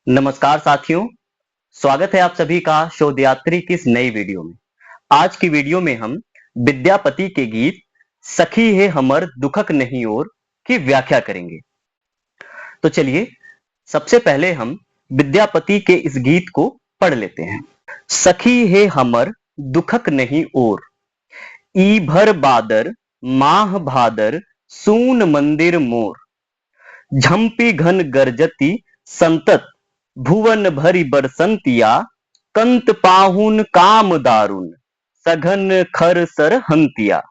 नमस्कार साथियों, स्वागत है आप सभी का शोधयात्री की इस नई वीडियो में। आज की वीडियो में हम विद्यापति के गीत सखी है हमर दुखक नहीं और की व्याख्या करेंगे। तो चलिए सबसे पहले हम विद्यापति के इस गीत को पढ़ लेते हैं। सखी है हमर दुखक नहीं और, ई भर बादर माह भादर सून मंदिर मोर, झंपी घन गरजती संतत भुवन भरी बरसंतिया, कंत पाहुन काम दारुन सघन खर सर हंतिया,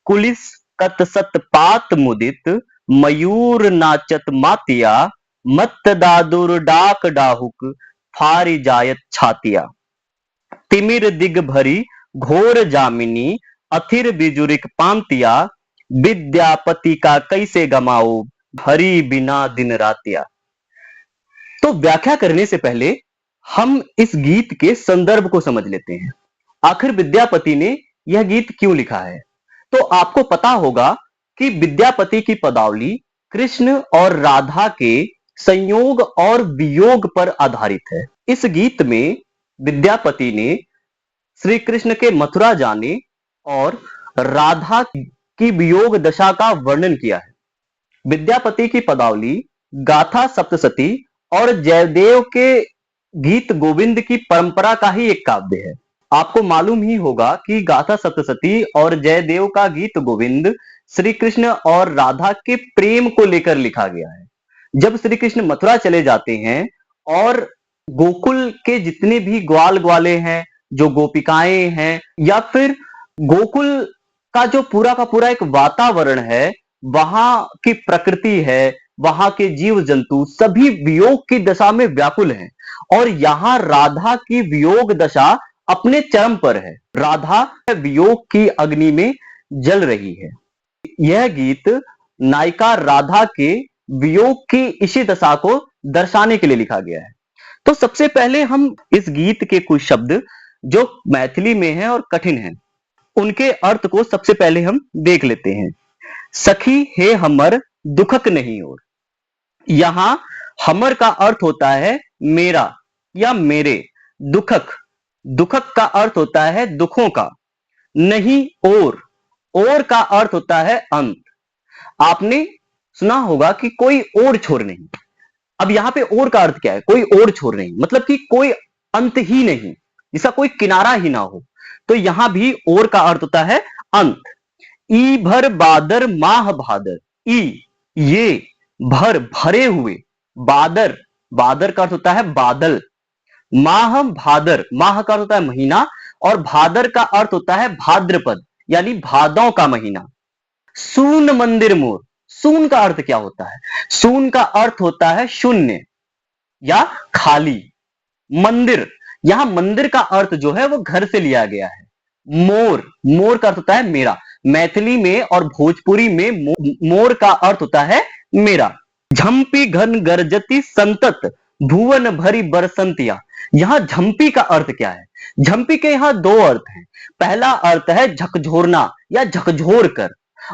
कुलिस कत सत पात मुदित मयूर नाचत मातिया, मत दादुर डाक डाहुक फारी जायत छातिया, तिमिर दिग भरी घोर जामिनी अथिर बिजुरिक पांतिया, विद्यापति का कैसे गमाओ भरी बिना दिन रातिया। तो व्याख्या करने से पहले हम इस गीत के संदर्भ को समझ लेते हैं। आखिर विद्यापति ने यह गीत क्यों लिखा है? तो आपको पता होगा कि विद्यापति की पदावली कृष्ण और राधा के संयोग और वियोग पर आधारित है। इस गीत में विद्यापति ने श्री कृष्ण के मथुरा जाने और राधा की वियोग दशा का वर्णन किया है। विद्यापति की पदावली गाथा सप्तशती और जयदेव के गीत गोविंद की परंपरा का ही एक काव्य है। आपको मालूम ही होगा कि गाथा सप्तशती और जयदेव का गीत गोविंद श्री कृष्ण और राधा के प्रेम को लेकर लिखा गया है। जब श्री कृष्ण मथुरा चले जाते हैं और गोकुल के जितने भी ग्वाल ग्वाले हैं, जो गोपिकाएं हैं, या फिर गोकुल का जो पूरा का पूरा एक वातावरण है, वहां की प्रकृति है, वहां के जीव जंतु सभी वियोग की दशा में व्याकुल हैं और यहां राधा की वियोग दशा अपने चरम पर है। राधा वियोग की अग्नि में जल रही है। यह गीत नायिका राधा के वियोग की इसी दशा को दर्शाने के लिए लिखा गया है। तो सबसे पहले हम इस गीत के कुछ शब्द जो मैथिली में हैं और कठिन हैं, उनके अर्थ को सबसे पहले हम देख लेते हैं। सखी हे हमर दुखक नहीं और, यहां हमर का अर्थ होता है मेरा या मेरे, दुखक दुखक का अर्थ होता है दुखों का, नहीं और का अर्थ होता है अंत। आपने सुना होगा कि कोई और छोर नहीं। अब यहां पे और का अर्थ क्या है? कोई और छोर नहीं, मतलब कि कोई अंत ही नहीं, जिसका कोई किनारा ही ना हो। तो यहां भी और का अर्थ होता है अंत। ई भर बादर माह भादर, ई ये, भर भरे हुए, बादर बादर का अर्थ होता है बादल, माह भादर माह का अर्थ होता है महीना और भादर का अर्थ होता है भाद्रपद यानी भादों का महीना। सून मंदिर मोर, सून का अर्थ क्या होता है? सून का अर्थ होता है शून्य या खाली। मंदिर, यहां मंदिर का अर्थ जो है वो घर से लिया गया है। मोर का अर्थ होता है मेरा। मैथिली में और भोजपुरी में मोर का अर्थ होता है मेरा। झंपी घन गरजती संतत भुवन भरी बरसंतिया, यहां झंपी का अर्थ क्या है? झंपी के यहां दो अर्थ हैं। पहला अर्थ है झकझोरना या झकझोर कर,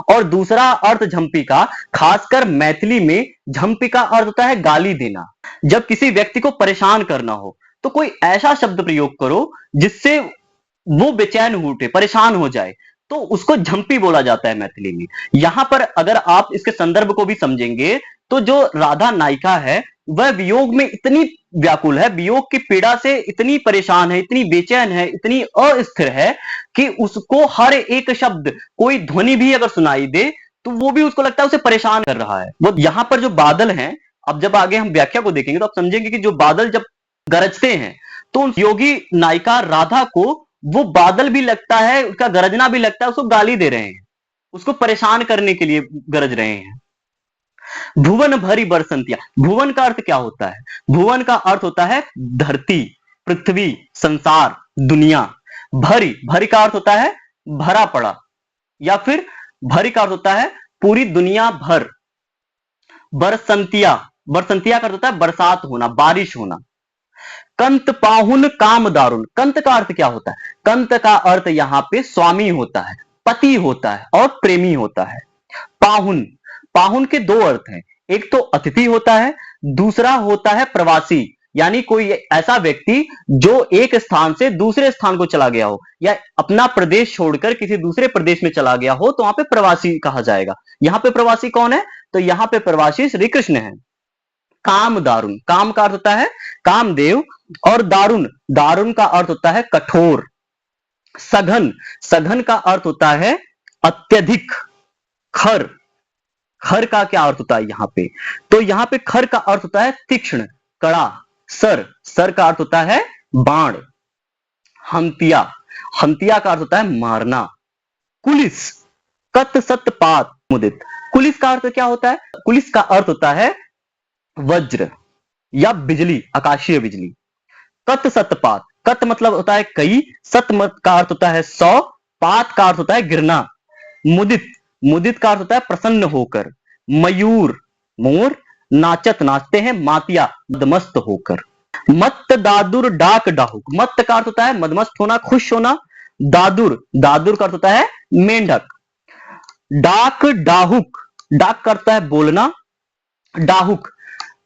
और दूसरा अर्थ झंपी का, खासकर मैथिली में झंपी का अर्थ होता है गाली देना। जब किसी व्यक्ति को परेशान करना हो तो कोई ऐसा शब्द प्रयोग करो जिससे वो बेचैन हो उठे, परेशान हो जाए, तो उसको झंपी बोला जाता है मैथिली में। यहां पर अगर आप इसके संदर्भ को भी समझेंगे तो जो राधा नायिका है वह वियोग में इतनी व्याकुल है, वियोग की पीड़ा से इतनी परेशान है, इतनी बेचैन है, इतनी अस्थिर है कि उसको हर एक शब्द, कोई ध्वनि भी अगर सुनाई दे तो वो भी उसको लगता है उसे परेशान कर रहा है। वो यहां पर जो बादल हैं, अब जब आगे हम व्याख्या को देखेंगे तो आप समझेंगे कि जो बादल जब गरजते हैं तो योगी नायिका राधा को वो बादल भी लगता है, उसका गरजना भी लगता है, उसको गाली दे रहे हैं, उसको परेशान करने के लिए गरज रहे हैं। भुवन भरी बरसंतिया, भुवन का अर्थ क्या होता है? भुवन का अर्थ होता है धरती, पृथ्वी, संसार, दुनिया। भरी, भरी का अर्थ होता है भरा पड़ा, या फिर भरी का अर्थ होता है पूरी दुनिया भर। बरसंतिया, बरसंतिया का अर्थ होता है बरसात होना, बारिश होना। कंत पाहुन काम दारुन, कंत का अर्थ क्या होता है? कंत का अर्थ यहां पे स्वामी होता है, पति होता है और प्रेमी होता है। पाहुन, पाहुन के दो अर्थ हैं, एक तो अतिथि होता है, दूसरा होता है प्रवासी। यानी कोई ऐसा व्यक्ति जो एक स्थान से दूसरे स्थान को चला गया हो या अपना प्रदेश छोड़कर किसी दूसरे प्रदेश में चला गया हो तो वहां पे प्रवासी कहा जाएगा। यहां पे प्रवासी कौन है? तो यहां पे प्रवासी श्री कृष्ण है। काम दारुण, काम का अर्थ होता है कामदेव, और दारुण, दारुण का अर्थ होता है कठोर। सघन, सघन का अर्थ होता है अत्यधिक। खर, खर का क्या अर्थ होता है यहां पे? तो यहां पे खर का अर्थ होता है तीक्ष्ण, कड़ा। सर, सर का अर्थ होता है बाण। हंतिया, हंतिया का अर्थ होता है मारना। कुलिस, कत सत पात मुदित, कुलिस का अर्थ क्या होता है? कुलिस का अर्थ होता है वज्र या बिजली, आकाशीय बिजली। कत सतपात, कत मतलब होता है कई, सत मत का अर्थ होता है 100, पात का अर्थ होता है गिरना। मुदित, मुदित का अर्थ होता है प्रसन्न होकर। मयूर, मोर। नाचत, नाचते हैं। मातिया, मदमस्त होकर। मत्त दादुर डाक डाहुक, मत्त का अर्थ होता है मदमस्त होना, खुश होना। दादुर, दादुर का अर्थ होता है मेंढक। डाक डाहुक, डाक करता है बोलना। डाहुक,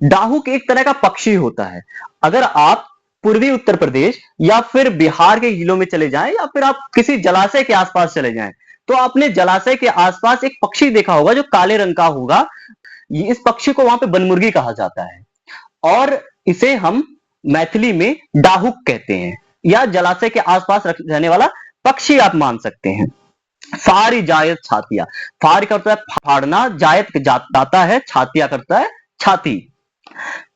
डाहुक एक तरह का पक्षी होता है। अगर आप पूर्वी उत्तर प्रदेश या फिर बिहार के जिलों में चले जाएं या फिर आप किसी जलाशय के आसपास चले जाएं तो आपने जलाशय के आसपास एक पक्षी देखा होगा जो काले रंग का होगा। इस पक्षी को वहां पे बनमुर्गी कहा जाता है और इसे हम मैथिली में डाहुक कहते हैं, या जलाशय के आसपास रहने वाला पक्षी आप मान सकते हैं। फारी जायत छातिया, फारी करता है फाड़ना, जायत दाता है, छातिया करता है छाती।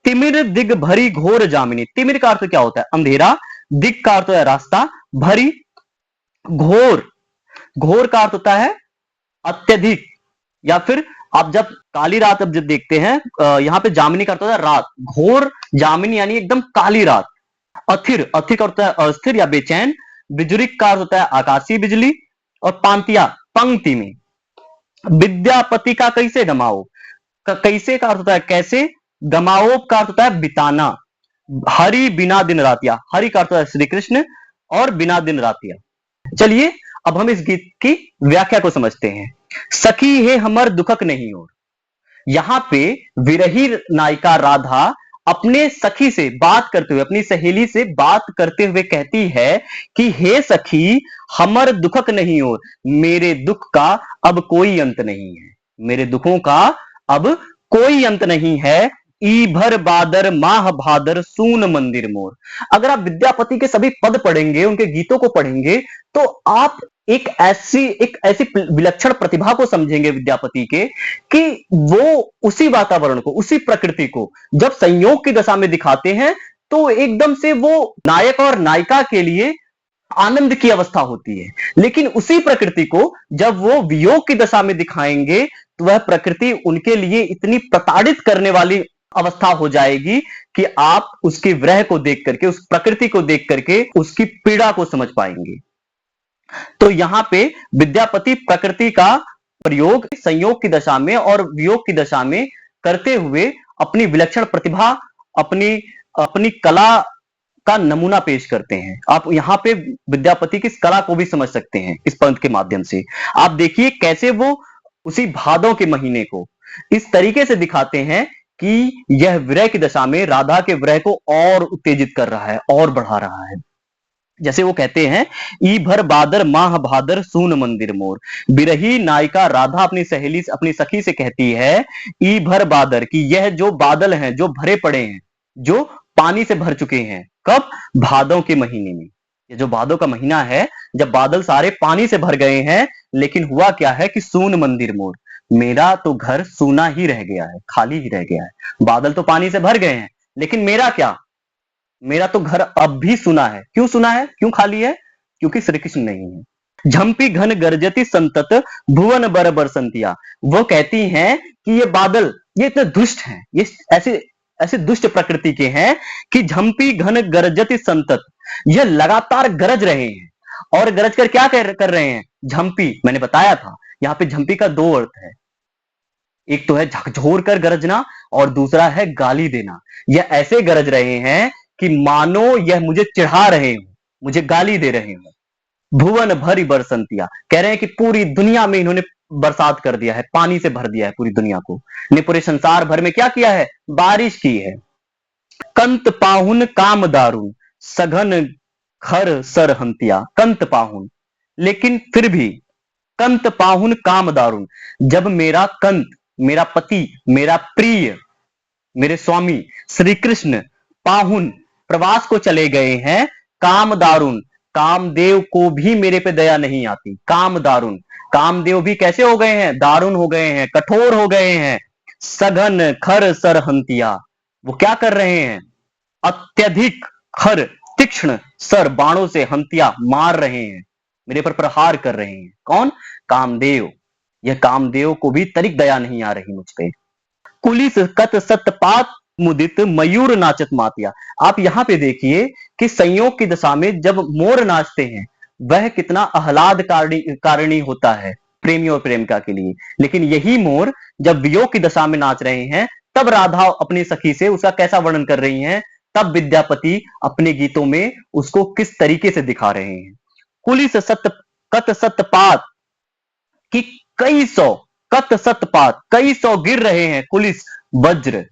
तिमिर दिग भरी घोर जामिनी, तिमिर का अर्थ क्या होता है? अंधेरा। दिग का अर्थ है रास्ता। भरी, घोर, घोर का अर्थ होता है अत्यधिक, या फिर आप जब काली रात अब जब देखते हैं यहां पे जामिनी का अर्थ होता है रात। घोर जामिनी यानी एकदम काली रात। अथिर, अथिर का अर्थ होता है अस्थिर या बेचैन। बिजुरिक का अर्थ होता है आकाशीय बिजली। और पांतिया, पंक्ति में। विद्यापति का कैसे गमाओ, कैसे का अर्थ होता है कैसे। गमाओ का अर्थ होता है बिताना। हरि बिना दिन रातिया, हरि का अर्थ होता है श्री कृष्ण और बिना दिन रातिया। चलिए अब हम इस गीत की व्याख्या को समझते हैं। सखी है हमर दुखक नहीं और, यहां पे विरही नायिका राधा अपने सखी से बात करते हुए, अपनी सहेली से बात करते हुए कहती है कि हे सखी हमर दुखक नहीं और, मेरे दुख का अब कोई अंत नहीं है, मेरे दुखों का अब कोई अंत नहीं है। ई भर बादर माह भादर सून मंदिर मोर। अगर आप विद्यापति के सभी पद पढ़ेंगे, उनके गीतों को पढ़ेंगे तो आप एक ऐसी विलक्षण प्रतिभा को समझेंगे विद्यापति के कि वो उसी वातावरण को, उसी प्रकृति को जब संयोग की दशा में दिखाते हैं तो एकदम से वो नायक और नायिका के लिए आनंद की अवस्था होती है, लेकिन उसी प्रकृति को जब वो वियोग की दशा में दिखाएंगे तो वह प्रकृति उनके लिए इतनी प्रताड़ित करने वाली अवस्था हो जाएगी कि आप उसके विरह को देख करके, उस प्रकृति को देख करके उसकी पीड़ा को समझ पाएंगे। तो यहां पे विद्यापति प्रकृति का प्रयोग संयोग की दशा में और वियोग की दशा में करते हुए अपनी विलक्षण प्रतिभा, अपनी अपनी कला का नमूना पेश करते हैं। आप यहां पे विद्यापति की इस कला को भी समझ सकते हैं इस पंथ के माध्यम से। आप देखिए कैसे वो उसी भादों के महीने को इस तरीके से दिखाते हैं कि यह विरह की दशा में राधा के विरह को और उत्तेजित कर रहा है और बढ़ा रहा है। जैसे वो कहते हैं, ई भर बादर माह भादर सून मंदिर मोर। बिरही नायिका राधा अपनी सहेली, अपनी सखी से कहती है ई भर बादर, कि यह जो बादल हैं जो भरे पड़े हैं, जो पानी से भर चुके हैं, कब? भादों के महीने में। ये जो भादों का महीना है जब बादल सारे पानी से भर गए हैं, लेकिन हुआ क्या है कि सून मंदिर मोर, मेरा तो घर सूना ही रह गया है, खाली ही रह गया है। बादल तो पानी से भर गए हैं लेकिन मेरा क्या, मेरा तो घर अब भी सुना है। क्यों सुना है, क्यों खाली है? क्योंकि श्री कृष्ण नहीं है। झंपी घन गरजती संतत भुवन बर बरसंतिया, वो कहती हैं कि ये बादल ये इतने दुष्ट हैं, ये ऐसे ऐसे दुष्ट प्रकृति के हैं कि झंपी घन गरजती संतत, ये लगातार गरज रहे हैं। और गरज कर क्या कर रहे हैं? झंपी, मैंने बताया था यहाँ पे झंपी का दो अर्थ है, एक तो है झकझोर कर गरजना और दूसरा है गाली देना। यह ऐसे गरज रहे हैं कि मानो यह मुझे चिढ़ा रहे हो, मुझे गाली दे रहे हो। भुवन भरी बरसंतिया, कह रहे हैं कि पूरी दुनिया में इन्होंने बरसात कर दिया है, पानी से भर दिया है पूरी दुनिया को, ने पूरे संसार भर में क्या किया है? बारिश की है। कंत पाहुन काम दारुन, सघन खर सर हंतिया। कंत पाहुन, लेकिन फिर भी कंत पाहुन काम दारुन, जब मेरा कंत, मेरा पति, मेरा प्रिय, मेरे स्वामी श्री कृष्ण पाहुन प्रवास को चले गए हैं, काम दारुन, कामदेव को भी मेरे पे दया नहीं आती। काम दारुन, कामदेव भी कैसे हो गए हैं? दारुण हो गए हैं, कठोर हो गए हैं। सघन खर सर हंतिया, वो क्या कर रहे हैं? अत्यधिक खर, तीक्ष्ण सर, बाणों से हंतिया मार रहे हैं, मेरे पर प्रहार कर रहे हैं। कौन? कामदेव। यह कामदेव को भी तनिक दया नहीं आ रही मुझ पे। कुलिस कत सतपात मुदित मयूर नाचत मातिया। आप यहां पे देखिए कि संयोग की दशा में जब मोर नाचते हैं वह कितना आह्लाद कारणी होता है प्रेमी और प्रेमिका के लिए। लेकिन यही मोर जब वियोग की दशा में नाच रहे हैं तब राधा अपनी सखी से उसका कैसा वर्णन कर रही हैं, तब विद्यापति अपने गीतों में उसको किस तरीके से दिखा रहे हैं। कुलिस सत कत सतपात कि कई सौ, कत सतपात, कई सौ गिर रहे हैं, कुलिस वज्र,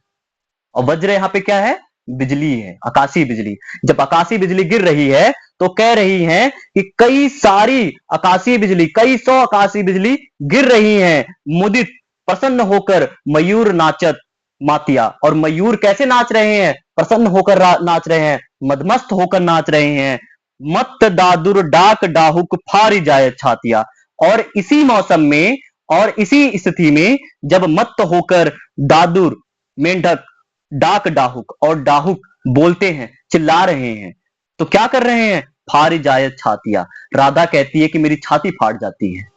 और वज्र यहां पे क्या है? बिजली है, आकाशीय बिजली। जब आकाशीय बिजली गिर रही है तो कह रही हैं कि कई सारी आकाशीय बिजली, कई सौ आकाशीय बिजली गिर रही हैं, मुदित प्रसन्न होकर मयूर नाचत मातिया। और मयूर कैसे नाच रहे हैं? प्रसन्न होकर नाच रहे हैं, मदमस्त होकर नाच रहे हैं। मत दादुर डाक डाहुक फारी जाए छातिया। और इसी मौसम में और इसी स्थिति में जब मत होकर दादुर, मेंढक, डाक डाहुक और डाहुक बोलते हैं, चिल्ला रहे हैं, तो क्या कर रहे हैं? फारी जाए छातिया। राधा कहती है कि मेरी छाती फाट जाती है,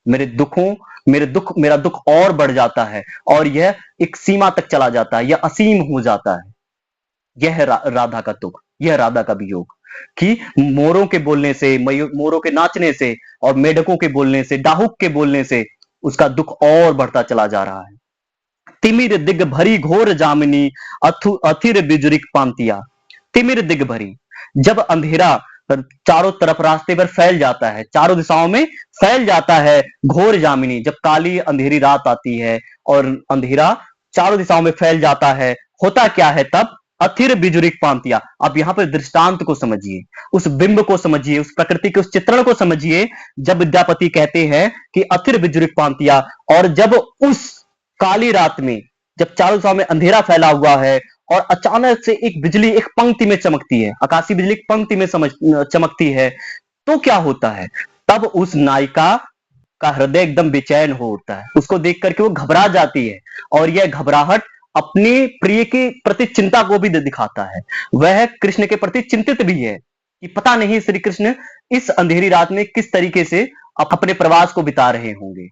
मेरा दुख और बढ़ जाता है, और यह एक सीमा तक चला जाता है, यह असीम हो जाता है। यह है राधा का दुख, यह राधा का वियोग कि मोरों के बोलने से, मोरों के नाचने से और मेढकों के बोलने से, डाहुक के बोलने से उसका दुख और बढ़ता चला जा रहा है। तिमिर दिग भरी घोर जामिनी, अथिर बिजुरिक पांतिया। तिमिर दिग भरी, जब अंधेरा चारों तरफ रास्ते पर फैल जाता है, चारों दिशाओं में फैल जाता है, घोर जामिनी, जब काली अंधेरी रात आती है और अंधेरा चारों दिशाओं में फैल जाता है, होता क्या है तब? अथिर बिजुरिक पांतिया। आप यहां पर दृष्टांत को समझिए, उस बिंब को समझिए, उस प्रकृति के उस चित्रण को समझिए, जब विद्यापति कहते हैं कि अथिर बिजुरिक पांतिया, और जब उस काली रात में, जब चारों दिशाओं में अंधेरा फैला हुआ है और अचानक से एक बिजली एक पंक्ति में चमकती है, आकाशीय बिजली एक पंक्ति में चमकती है, तो क्या होता है? तब उस नायिका का हृदय एकदम बेचैन हो उठता है, उसको देख करके वो घबरा जाती है, और यह घबराहट अपने प्रिय के प्रति चिंता को भी दिखाता है। वह कृष्ण के प्रति चिंतित भी है कि पता नहीं श्री कृष्ण इस अंधेरी रात में किस तरीके से अपने प्रवास को बिता रहे होंगे।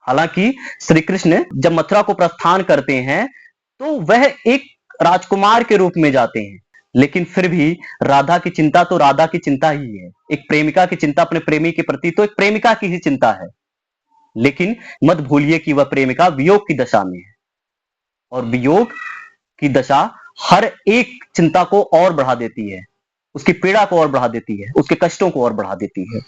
हालांकि श्री कृष्ण जब मथुरा को प्रस्थान करते हैं तो वह एक राजकुमार के रूप में जाते हैं, लेकिन फिर भी राधा की चिंता तो राधा की चिंता ही है। एक प्रेमिका की चिंता अपने प्रेमी के प्रति तो एक प्रेमिका की ही चिंता है, लेकिन मत भूलिए कि वह प्रेमिका वियोग की दशा में है, और वियोग की दशा हर एक चिंता को और बढ़ा देती है, उसकी पीड़ा को और बढ़ा देती है, उसके कष्टों को और बढ़ा देती है।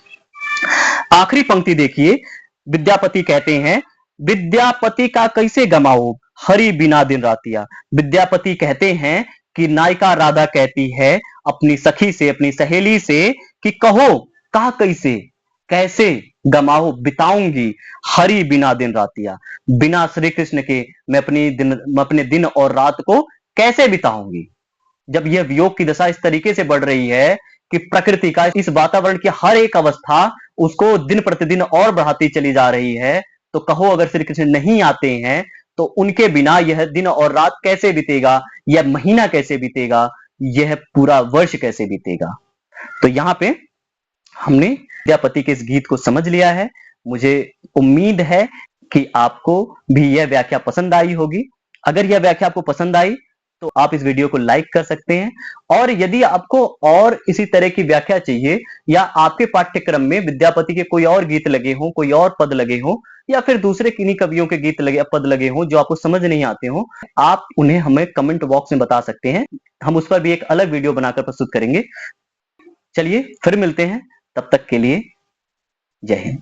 आखिरी पंक्ति देखिए, विद्यापति कहते हैं, विद्यापति का कैसे गमाओ हरि बिना दिन रातिया। विद्यापति कहते हैं कि नायिका राधा कहती है अपनी सखी से, अपनी सहेली से कि कहो का कैसे, कैसे गमाओ बिताऊंगी हरि बिना दिन रातिया, बिना श्री कृष्ण के मैं अपने दिन और रात को कैसे बिताऊंगी। जब यह वियोग की दशा इस तरीके से बढ़ रही है कि प्रकृति का, इस वातावरण की हर एक अवस्था उसको दिन प्रतिदिन और बढ़ाती चली जा रही है, तो कहो अगर श्री कृष्ण नहीं आते हैं तो उनके बिना यह दिन और रात कैसे बीतेगा, यह महीना कैसे बीतेगा, यह पूरा वर्ष कैसे बीतेगा। तो यहां पे हमने विद्यापति के इस गीत को समझ लिया है। मुझे उम्मीद है कि आपको भी यह व्याख्या पसंद आई होगी। अगर यह व्याख्या आपको पसंद आई तो आप इस वीडियो को लाइक कर सकते हैं, और यदि आपको और इसी तरह की व्याख्या चाहिए, या आपके पाठ्यक्रम में विद्यापति के कोई और गीत लगे हों, कोई और पद लगे हों, या फिर दूसरे किन्हीं कवियों के गीत लगे, पद लगे हों जो आपको समझ नहीं आते हों, आप उन्हें हमें कमेंट बॉक्स में बता सकते हैं। हम उस पर भी एक अलग वीडियो बनाकर प्रस्तुत करेंगे। चलिए फिर मिलते हैं, तब तक के लिए जय हिंद।